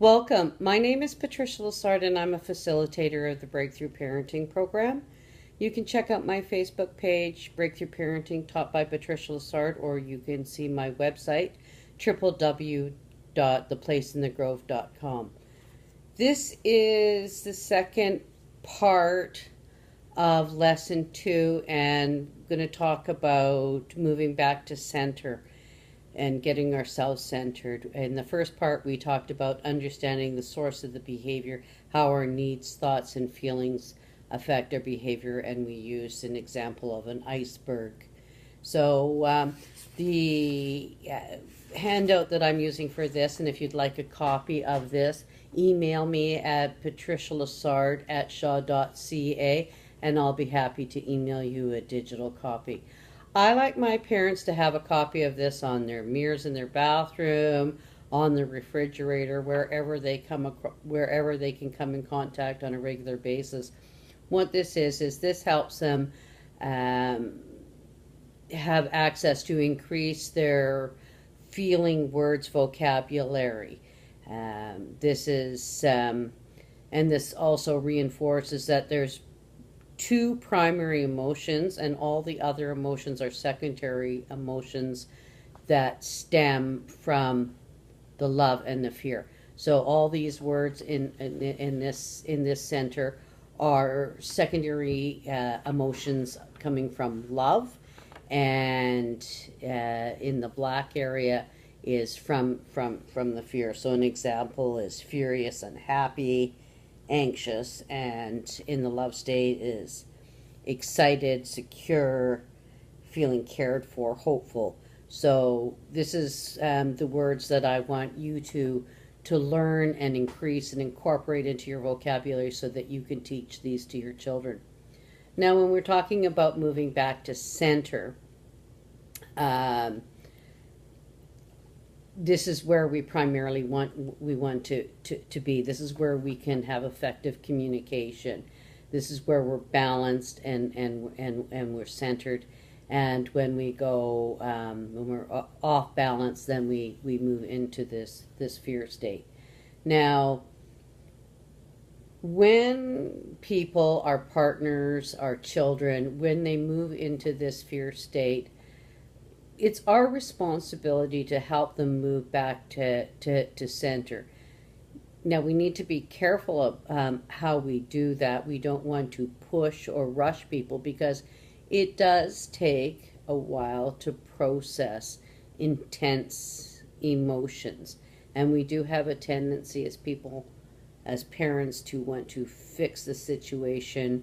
Welcome. My name is Patricia Lassard and I'm a facilitator of the Breakthrough Parenting Program. You can check out my Facebook page, Breakthrough Parenting taught by Patricia Lassard, or you can see my website, www.theplaceinthegrove.com. This is the second part of lesson 2, and I'm going to talk about moving back to center and getting ourselves centered. In the first part, we talked about understanding the source of the behavior, how our needs, thoughts, and feelings affect our behavior, and we used an example of an iceberg. So the handout that I'm using for this, and if you'd like a copy of this, email me at patricialassard@shaw.ca, and I'll be happy to email you a digital copy. I like my parents to have a copy of this on their mirrors in their bathroom, on the refrigerator, wherever they can come in contact on a regular basis. What this is this helps them have access to increase their feeling words vocabulary. And this also reinforces that there's two primary emotions, and all the other emotions are secondary emotions that stem from the love and the fear. So all these words in this center are secondary emotions coming from love, and in the black area is from the fear. So an example is furious, unhappy, anxious, and in the love state is excited, secure, feeling cared for, hopeful. So this is the words that I want you to learn and increase and incorporate into your vocabulary so that you can teach these to your children. Now, when we're talking about moving back to center, this is where we primarily want to be. This is where we can have effective communication. This is where we're balanced and we're centered. And when we go when we're off balance, then we move into this fear state. Now, when people, our partners, our children, when they move into this fear state, it's our responsibility to help them move back to center. Now, we need to be careful of how we do that. We don't want to push or rush people, because it does take a while to process intense emotions. And we do have a tendency as people, as parents, to want to fix the situation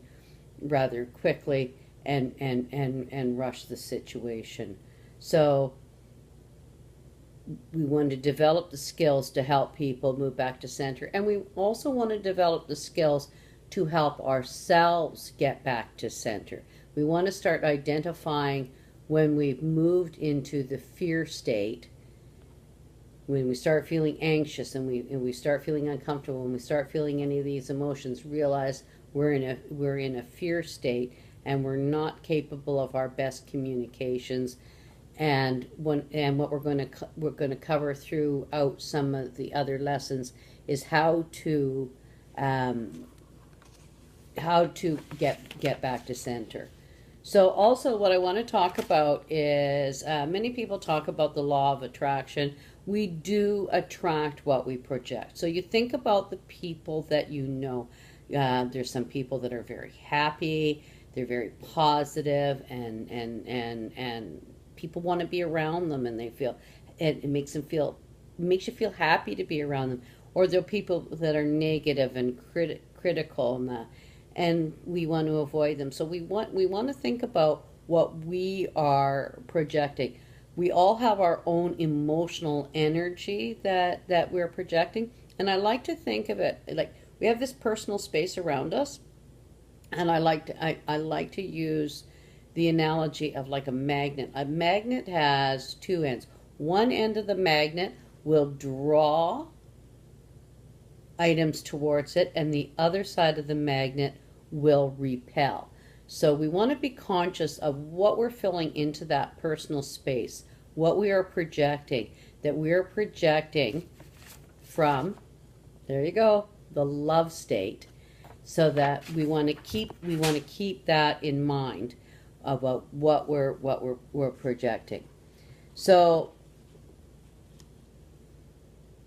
rather quickly and rush the situation. So we want to develop the skills to help people move back to center. And we also want to develop the skills to help ourselves get back to center. We want to start identifying when we've moved into the fear state, when we start feeling anxious and we start feeling uncomfortable, when we start feeling any of these emotions, realize we're in a fear state and we're not capable of our best communications. And what we're going to cover throughout some of the other lessons is how to get back to center. So also what I want to talk about is many people talk about the law of attraction. We do attract what we project. So you think about the people that you know. There's some people that are very happy, they're very positive, and people want to be around them, and they feel it makes you feel happy to be around them. Or there are people that are negative and critical, and we want to avoid them. So we want to think about what we are projecting. We all have our own emotional energy that we're projecting, and I like to think of it like we have this personal space around us, and I like to use the analogy of like a magnet. A magnet has two ends. One end of the magnet will draw items towards it, and the other side of the magnet will repel. So we want to be conscious of what we're filling into that personal space, what we are projecting, that we are projecting from There you go. The love state. So that we want to keep that in mind about we're projecting. So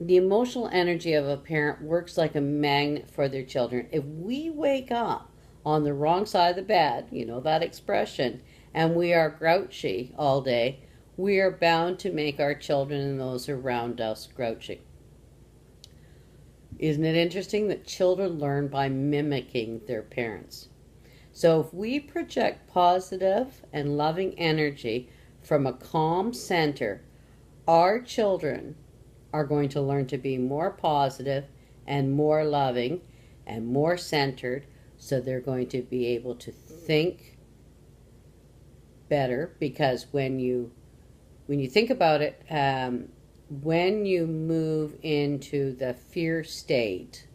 the emotional energy of a parent works like a magnet for their children. If we wake up on the wrong side of the bed, you know that expression, and we are grouchy all day, we are bound to make our children and those around us grouchy. Isn't it interesting that children learn by mimicking their parents? So if we project positive and loving energy from a calm center, our children are going to learn to be more positive and more loving and more centered, so they're going to be able to think better, because when you think about it, when you move into the fear state,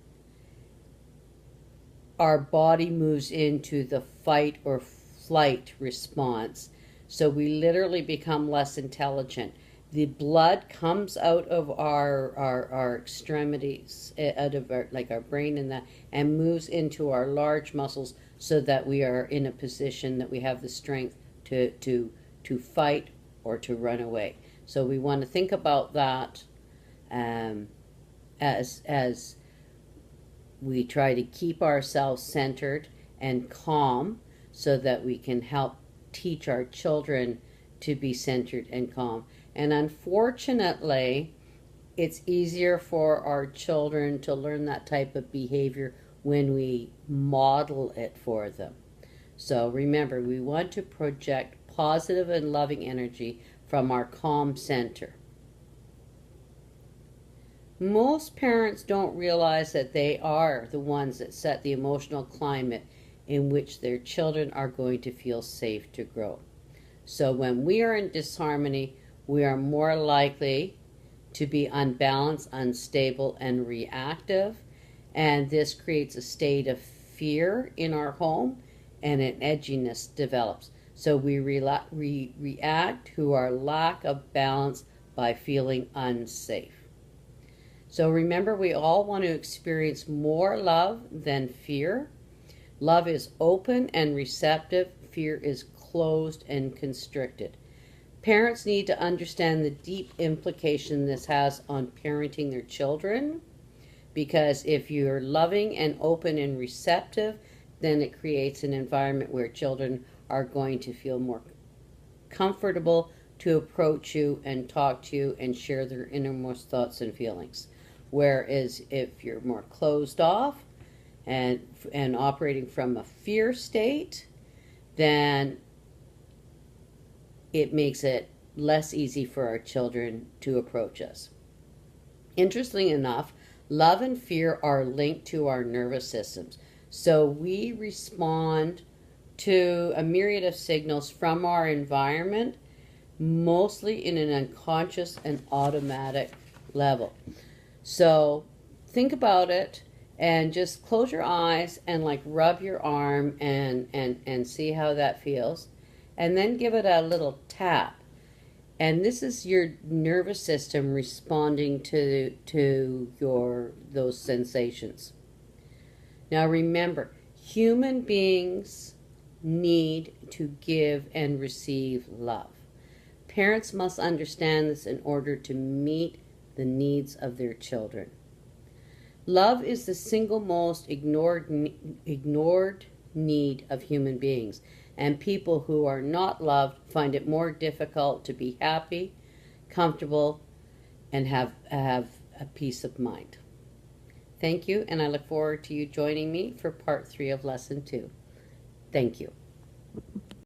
our body moves into the fight or flight response. So we literally become less intelligent. The blood comes out of our extremities, out of our brain and that, and moves into our large muscles, so that we are in a position that we have the strength to fight or to run away. So we want to think about that as we try to keep ourselves centered and calm, so that we can help teach our children to be centered and calm. And unfortunately, it's easier for our children to learn that type of behavior when we model it for them. So remember, we want to project positive and loving energy from our calm center. Most parents don't realize that they are the ones that set the emotional climate in which their children are going to feel safe to grow. So when we are in disharmony, we are more likely to be unbalanced, unstable, and reactive. And this creates a state of fear in our home, and an edginess develops. So we react to our lack of balance by feeling unsafe. So remember, we all want to experience more love than fear. Love is open and receptive. Fear is closed and constricted. Parents need to understand the deep implication this has on parenting their children, because if you're loving and open and receptive, then it creates an environment where children are going to feel more comfortable to approach you and talk to you and share their innermost thoughts and feelings. Whereas if you're more closed off and operating from a fear state, then it makes it less easy for our children to approach us. Interestingly enough, love and fear are linked to our nervous systems. So we respond to a myriad of signals from our environment, mostly in an unconscious and automatic level. So think about it, and just close your eyes and like rub your arm and see how that feels. And then give it a little tap. And this is your nervous system responding to those sensations. Now remember, human beings need to give and receive love. Parents must understand this in order to meet the needs of their children. Love is the single most ignored need of human beings. And people who are not loved find it more difficult to be happy, comfortable, and have a peace of mind. Thank you, and I look forward to you joining me for part 3 of lesson 2. Thank you.